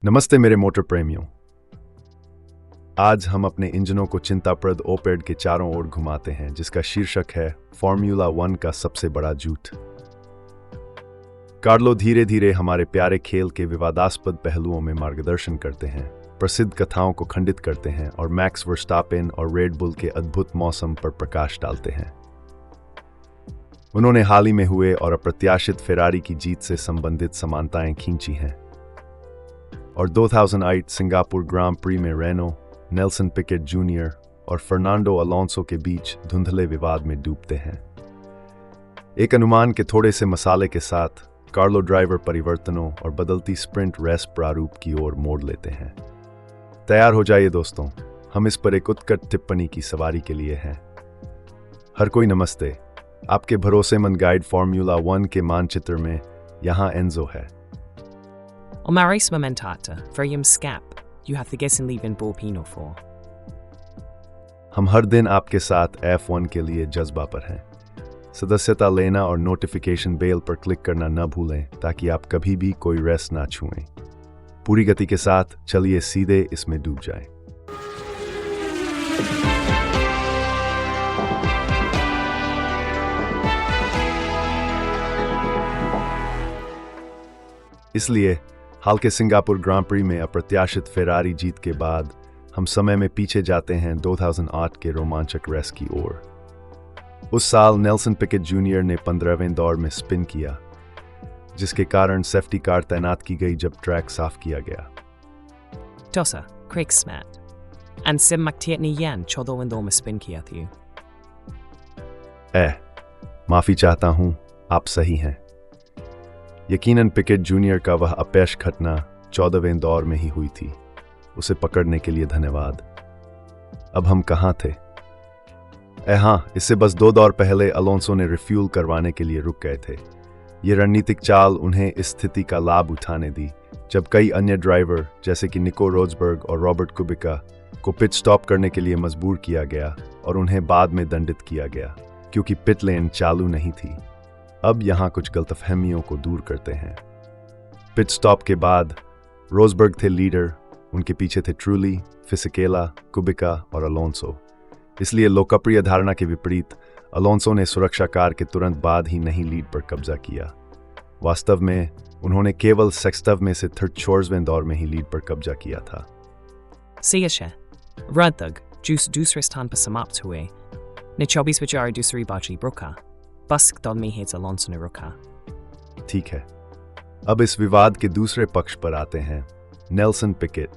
नमस्ते मेरे मोटर प्रेमियों। आज हम अपने इंजनों को चिंताप्रद ओपेड के चारों ओर घुमाते हैं, जिसका शीर्षक है फॉर्मूला 1 का सबसे बड़ा झूठ। कार्लो धीरे धीरे हमारे प्यारे खेल के विवादास्पद पहलुओं में मार्गदर्शन करते हैं, प्रसिद्ध कथाओं को खंडित करते हैं और मैक्स वर्स्टापेन और रेड बुल के अद्भुत मौसम पर प्रकाश डालते हैं। उन्होंने हाल ही में हुए और अप्रत्याशित फेरारी की जीत से संबंधित समानताएं खींची हैं और 2008 सिंगापुर ग्रां प्री में रेनो, नेल्सन पिकेट जूनियर और फर्नांडो अलोंसो के बीच धुंधले विवाद में डूबते हैं। एक अनुमान के थोड़े से मसाले के साथ कार्लो ड्राइवर परिवर्तनों और बदलती स्प्रिंट रेस प्रारूप की ओर मोड़ लेते हैं। तैयार हो जाइए दोस्तों, हम इस पर एक उत्कट टिप्पणी की सवारी के लिए हैं। हर कोई नमस्ते। आपके भरोसेमंद गाइड फॉर्मूला 1 के मानचित्र में यहाँ एंजो है। Om maris momentata, verium scap, you have the gessen lieben Borpino for. हम हर दिन आपके साथ F1 के लिए जज्बा पर हैं। सदस्यता लेना और नोटिफिकेशन बेल पर क्लिक करना न भूलें ताकि आप कभी भी कोई रेस ना छुएं। पूरी गति के साथ चलिए सीधे इसमें डूब जाएं। इसलिए हाल के सिंगापुर ग्रां प्री में अप्रत्याशित फेरारी जीत के बाद हम समय में पीछे जाते हैं 2008 के रोमांचक रेस की ओर। उस साल नेल्सन पिकेट जूनियर ने 15वें दौर में स्पिन किया, जिसके कारण सेफ्टी कार तैनात की गई जब ट्रैक साफ किया गया। Tossa, Craig Smat. And Sim McTietney Yan chodo and doma spin किया थी। माफी चाहता हूं, आप सही हैं। यकीनन पिकेट जूनियर का वह अपैश घटना 14वें दौर में ही हुई थी। उसे पकड़ने के लिए धन्यवाद। अब हम कहां थे? हाँ, इससे बस 2 दौर पहले अलोंसो ने रिफ्यूल करवाने के लिए रुक गए थे। ये रणनीतिक चाल उन्हें इस स्थिति का लाभ उठाने दी जब कई अन्य ड्राइवर जैसे कि निको रोजबर्ग और रॉबर्ट कुबिका को पिट स्टॉप करने के लिए मजबूर किया गया और उन्हें बाद में दंडित किया गया क्योंकि पिट लेन चालू नहीं थी। अब यहां कुछ गलतफहमियों को दूर करते हैं। पिट स्टॉप के बाद रोजबर्ग थे लीडर, उनके पीछे थे ट्रूली, फिसिकेला, कुबिका और अलोंसो। इसलिए लोकप्रिय धारणा के विपरीत अलोंसो ने सुरक्षा कार के तुरंत बाद ही नहीं लीड पर कब्जा किया। वास्तव में उन्होंने केवल 6 में से 34वें दौर में ही लीड पर कब्जा किया था। Siyache, Radthug, Juice दूसरे स्थान पर समाप्त हुए, ने 24 विचार दूसरी बाजी रुका, बस दौड़ में हेज अलोंसो ने रुका। ठीक है, अब इस विवाद के दूसरे पक्ष पर आते हैं। Nelson Piquet.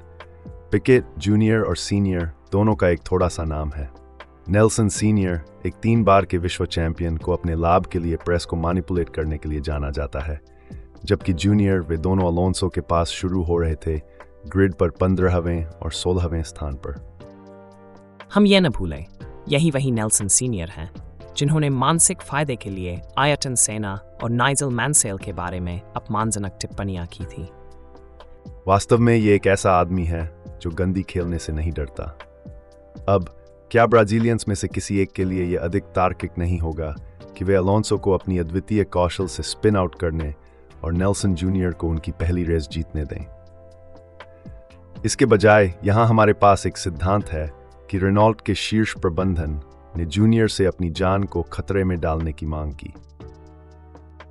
पिकेट जूनियर और सीनियर दोनों का एक थोड़ा सा नाम है। नेल्सन सीनियर एक 3 बार के विश्व चैंपियन को अपने लाभ के लिए प्रेस को मैनिपुलेट करने के लिए जाना जाता है, जबकि जूनियर वे दोनों अलोंसो के पास शुरू हो रहे थे ग्रिड पर 15वें और 16वें स्थान पर। हम ये न भूलें, यही वही नेल्सन सीनियर हैं जिन्होंने मानसिक फायदे के लिए आयटन सेना और नाइजल मैनसेल के बारे में अपमानजनक टिप्पणियां की थी। वास्तव में ये एक ऐसा आदमी है जो गंदी खेलने से नहीं डरता। अब क्या ब्राजीलियंस में से किसी एक के लिए यह अधिक तार्किक नहीं होगा कि वे अलोंसो को अपनी अद्वितीय कौशल से स्पिन आउट करने और नेल्सन जूनियर को उनकी पहली रेस जीतने दें? इसके बजाय यहां हमारे पास एक सिद्धांत है कि रेनॉल्ट के शीर्ष प्रबंधन ने जूनियर से अपनी जान को खतरे में डालने की मांग की।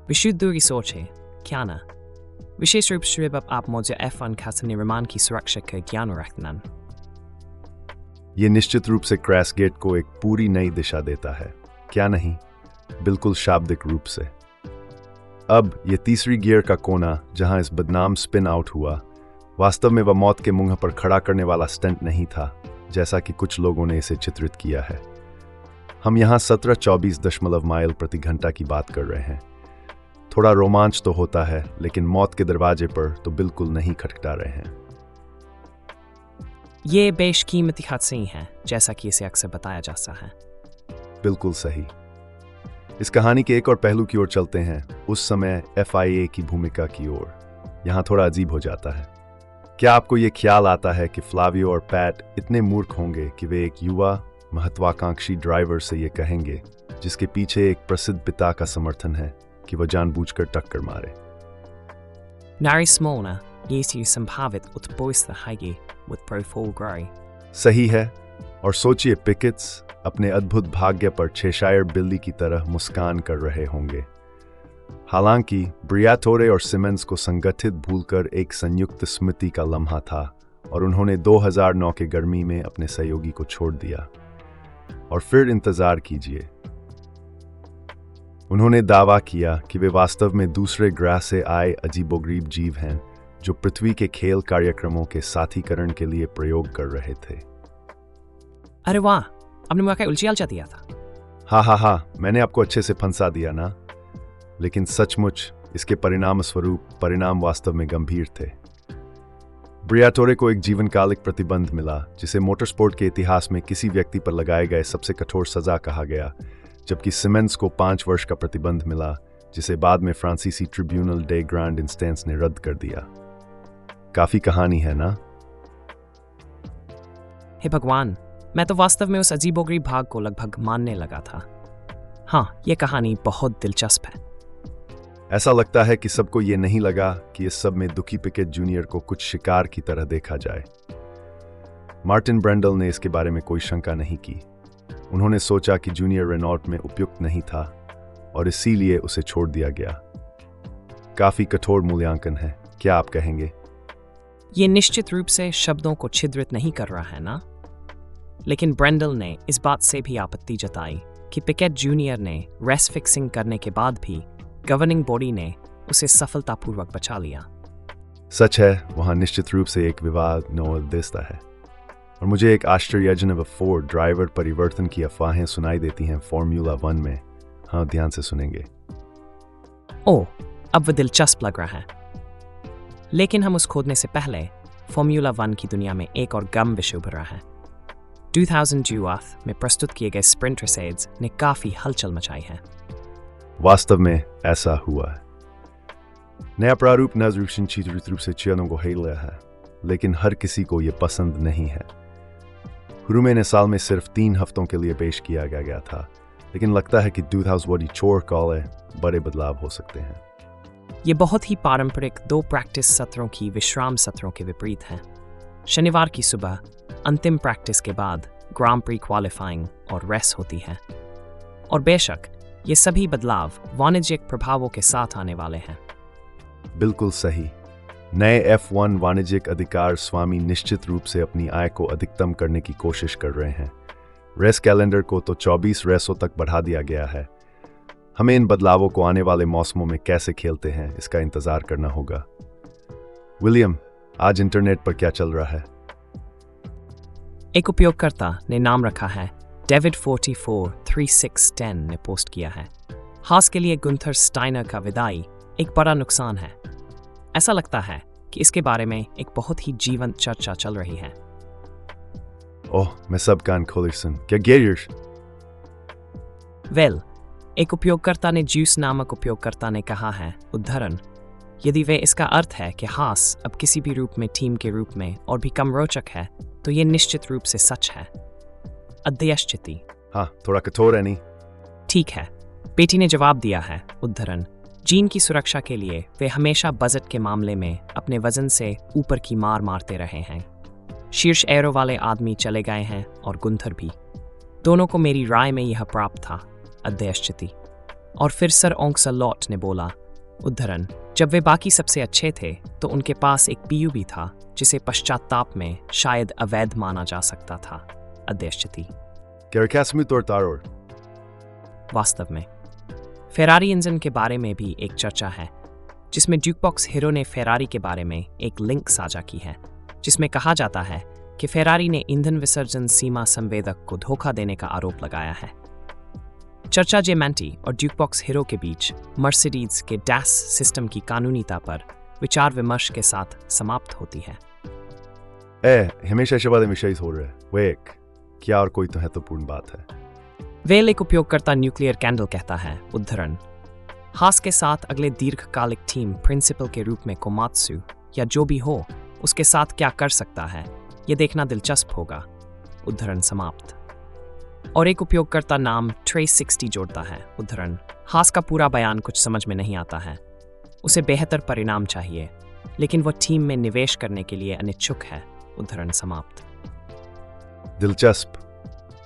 विशुद्ध सोचे क्या ना, विशेष रूप से अब आप मुझे F1 खास निर्माण की सुरक्षा का ज्ञान रखना। ये निश्चित रूप से क्रैशगेट को एक पूरी नई दिशा देता है, क्या नहीं? बिल्कुल शाब्दिक रूप से। अब ये तीसरी गियर का कोना जहां इस बदनाम स्पिन आउट हुआ, वास्तव में वह मौत के मुंह पर खड़ा करने वाला स्टंट नहीं था, जैसा कि कुछ लोगों ने इसे चित्रित किया है। हम यहाँ 17-24 माइल प्रति घंटा की बात कर रहे हैं। थोड़ा रोमांच तो होता है, लेकिन मौत के दरवाजे पर तो बिल्कुल नहीं खटखटा रहे हैं। ये बेशकीमती हादसे हैं, जैसा कि इसे अक्सर बताया जाता है। बिल्कुल सही। इस कहानी के एक और पहलू की ओर चलते हैं, उस समय FIA की भूमिका की ओर। यहाँ थोड़ा अजीब हो जाता है। क्या आपको ये ख्याल आता है कि फ्लावियो और पैट इतने मूर्ख होंगे कि वे एक युवा महत्वाकांक्षी ड्राइवर से ये कहेंगे, जिसके पीछे एक प्रसिद्ध पिता का समर्थन है, कि वह जानबूझकर टक्कर मारे? Nari Smolna, Jesu संभावित उत्पोषित with Profol Groy. सही है। और सोचिए पिकेट्स अपने अद्भुत भाग्य पर चेशायर बिल्ली की तरह मुस्कान कर रहे होंगे। हालांकि ब्रियाटोरे और सिमेंस को संगठित भूलकर एक संयुक्त स्मृति का लम्हा था और उन्होंने 2009 के गर्मी में अपने सहयोगी को छोड़ दिया। और फिर इंतजार कीजिए, उन्होंने दावा किया कि वे वास्तव में दूसरे ग्रह से आए अजीबोगरीब जीव हैं जो पृथ्वी के खेल कार्यक्रमों के साथीकरण के लिए प्रयोग कर रहे थे। अरे वाह, आपने मुझे उलझियाल दिया था। हाँ, मैंने आपको अच्छे से फंसा दिया ना। लेकिन सचमुच इसके परिणाम स्वरूप परिणाम वास्तव में गंभीर थे। ब्रियाटोरे को एक जीवनकालिक प्रतिबंध मिला, जिसे मोटरस्पोर्ट के इतिहास में किसी व्यक्ति पर लगाए गए सबसे कठोर सजा कहा गया, जबकि सिमेंस को 5 वर्ष का प्रतिबंध मिला, जिसे बाद में फ्रांसीसी ट्रिब्यूनल डे ग्रांड इंस्टेंस ने रद्द कर दिया। काफी कहानी है ना? हे भगवान, मैं तो वास्तव में उस अजीबोगरीब भाग को लगभग मानने लगा था। हाँ, यह कहानी बहुत दिलचस्प है। ऐसा लगता है कि सबको ये नहीं लगा कि इस सब में दुखी पिकेट जूनियर को कुछ शिकार की तरह देखा जाए। मार्टिन ब्रेंडल ने इसके बारे में कोई शंका नहीं की। उन्होंने सोचा कि जूनियर रेनॉल्ट में उपयुक्त नहीं था और इसीलिए उसे छोड़ दिया गया। काफी कठोर मूल्यांकन है, क्या आप कहेंगे? ये निश्चित रूप से शब्दों को छिद्रित नहीं कर रहा है ना? लेकिन ब्रेंडल ने इस बात से भी आपत्ति जताई कि पिकेट जूनियर ने रेस फिक्सिंग करने के बाद भी गवर्निंग बॉडी ने उसे सफलतापूर्वक बचा लिया। सच है, वहां निश्चित रूप से एक विवाद नोदिस्ता है। और मुझे एक आश्चर्यजनक फोर्ड ड्राइवर परिवर्तन की अफवाहें सुनाई देती हैं फॉर्मूला 1 में। हाँ, ध्यान से सुनेंगे। ओह, अब वह दिलचस्प लग रहा है। लेकिन हम उस खोदने से पहले फॉर्मूला 1 की दुनिया में एक और गम विषय उभरा है। 2002 में प्रस्तुत किए गए स्प्रिंट रेसेज ने काफी हलचल मचाई है। वास्तव में ऐसा हुआ है। नया प्रारूप निश्चित रूप से चयनों को हेला है, लेकिन हर किसी को यह पसंद नहीं है। शुरू ने साल में सिर्फ 3 हफ्तों के लिए पेश किया गया था, लेकिन लगता है कि 2024 कॉल बड़े बदलाव हो सकते हैं। ये बहुत ही पारंपरिक 2 प्रैक्टिस सत्रों की विश्राम सत्रों के विपरीत है। शनिवार की सुबह अंतिम प्रैक्टिस के बाद ग्रां प्री क्वालिफाइंग और रेस होती है। और बेशक ये सभी बदलाव वाणिज्यिक प्रभावों के साथ आने वाले हैं। बिल्कुल सही। नए F1 वाणिज्यिक अधिकार स्वामी निश्चित रूप से अपनी आय को अधिकतम करने की कोशिश कर रहे हैं। रेस कैलेंडर को तो 24 रेसों तक बढ़ा दिया गया है। हमें इन बदलावों को आने वाले मौसमों में कैसे खेलते हैं, इसका इंतजार करना होगा। विलियम, आज इंटरनेट पर क्या चल रहा है? एक उपयोगकर्ता ने नाम रखा है David443610 ने पोस्ट किया है, हास के लिए गुंथर स्टाइनर का विदाई एक बड़ा नुकसान है। ऐसा लगता है कि इसके बारे में एक बहुत ही जीवंत चर्चा चल रही है। ओह, मैं सब कान खोले सुन। क्या गेरियर्स? वेल, एक उपयोगकर्ता ने ज्यूस नामक उपयोगकर्ता ने कहा है, उद्धरण, यदि वे इसका अर्थ है कि हास अब किसी भी रूप में टीम के रूप में और भी कम रोचक है, तो ये निश्चित रूप से सच है। अध्ययश्चिति। हाँ, थोड़ा कठोर है नहीं? ठीक है, बेटी ने जवाब दिया है, उद्धरण, जीन की सुरक्षा के लिए वे हमेशा बजट के मामले में अपने वजन से ऊपर की मार मारते रहे हैं। शीर्ष एरो वाले आदमी चले गए हैं और गुंथर भी। दोनों को मेरी राय में यह प्राप्त था, अध्ययश्चिति। और फिर सर ओंक्सलॉट ने बोला, उद्धरण, जब वे बाकी सबसे अच्छे थे तो उनके पास एक पीयू भी था जिसे पश्चाताप में शायद अवैध माना जा सकता था, अध्ययश्चिति। वास्तव में फेरारी इंजन के बारे में भी एक चर्चा है, जिसमें ड्यूकबॉक्स हीरो ने फेरारी के बारे में एक लिंक साझा की है, जिसमें कहा जाता है कि फेरारी ने ईंधन विसर्जन सीमा संवेदक को धोखा देने का आरोप लगाया है। चर्चा जेमैंटी और ड्यूकबॉक्स हीरो के बीच मर्सिडीज के डैस सिस्टम की कानूनीता पर विचार विमर्श के साथ समाप्त होती है। हमेशा शब्द विषय हो रहे वे क्या और कोई तो महत्वपूर्ण बात है। वेल, एक उपयोगकर्ता न्यूक्लियर कैंडल कहता है, उद्धरण, हास के साथ अगले दीर्घकालिक टीम प्रिंसिपल के रूप में कोमात्सु या जो भी हो उसके साथ क्या कर सकता है, यह देखना दिलचस्प होगा, उद्धरण समाप्त। और एक उपयोगकर्ता नाम Trace60 जोड़ता है, उद्धरण, हास का पूरा बयान कुछ समझ में नहीं आता है, उसे बेहतर परिणाम चाहिए, लेकिन वो टीम में निवेश करने के लिए अनिच्छुक है। उद्धरण समाप्त। दिलचस्प।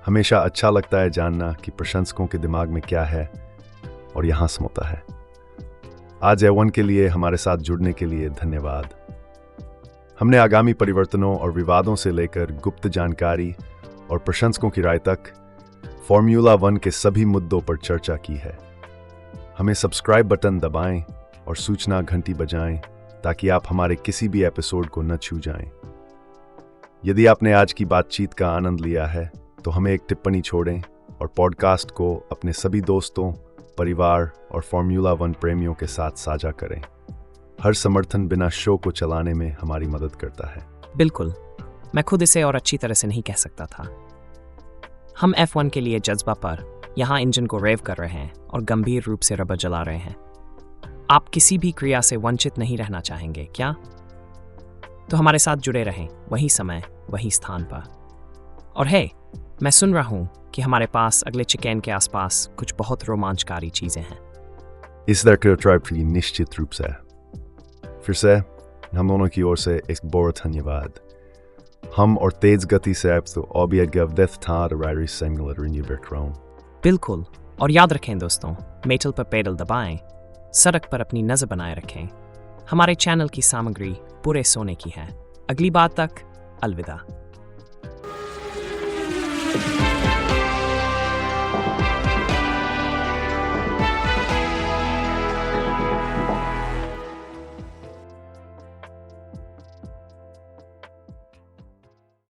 हमेशा अच्छा लगता है जानना कि प्रशंसकों के दिमाग में क्या है और यहां समोता है। आज F1 के लिए हमारे साथ जुड़ने के लिए धन्यवाद। हमने आगामी परिवर्तनों और विवादों से लेकर गुप्त जानकारी और प्रशंसकों की राय तक फॉर्मूला 1 के सभी मुद्दों पर चर्चा की है। हमें सब्सक्राइब बटन दबाएं और सूचना घंटी बजाएं ताकि आप हमारे किसी भी एपिसोड को न छू जाएं। यदि आपने आज की बातचीत का आनंद लिया है तो हमें एक टिप्पणी छोड़ें और पॉडकास्ट को अपने सभी दोस्तों, परिवार और फॉर्मूला 1 प्रेमियों के साथ साझा करें। हर समर्थन बिना शो को चलाने में हमारी मदद करता है। बिल्कुल, मैं खुद इसे और अच्छी तरह से नहीं कह सकता था। हम F1 के लिए जज्बा पर यहाँ इंजन को रेव कर रहे हैं और गंभीर रूप से रबर जला रहे हैं। आप किसी भी क्रिया से वंचित नहीं रहना चाहेंगे क्या? तो हमारे साथ जुड़े रहें, वही समय, वही स्थान पर। और हे, मैं सुन रहा हूँ कि हमारे पास अगले चिकन के आसपास कुछ बहुत रोमांचकारी चीजें हैं। इस तरह के ट्राइब के लिए निश्चित रूप से। फिर से हम दोनों की ओर से एक बहुत धन्यवाद। हम और तेज गति से आप तो ऑबियत गवदेथ था राइरी सिंगुलर इन बैकग्राउंड। बिल्कुल, और याद रखें दोस्तों, मेटल पर पेडल दबाएं, सड़क पर अपनी नजर बनाए रखें। हमारे चैनल की सामग्री पूरे सोने की है। अगली बात तक अलविदा।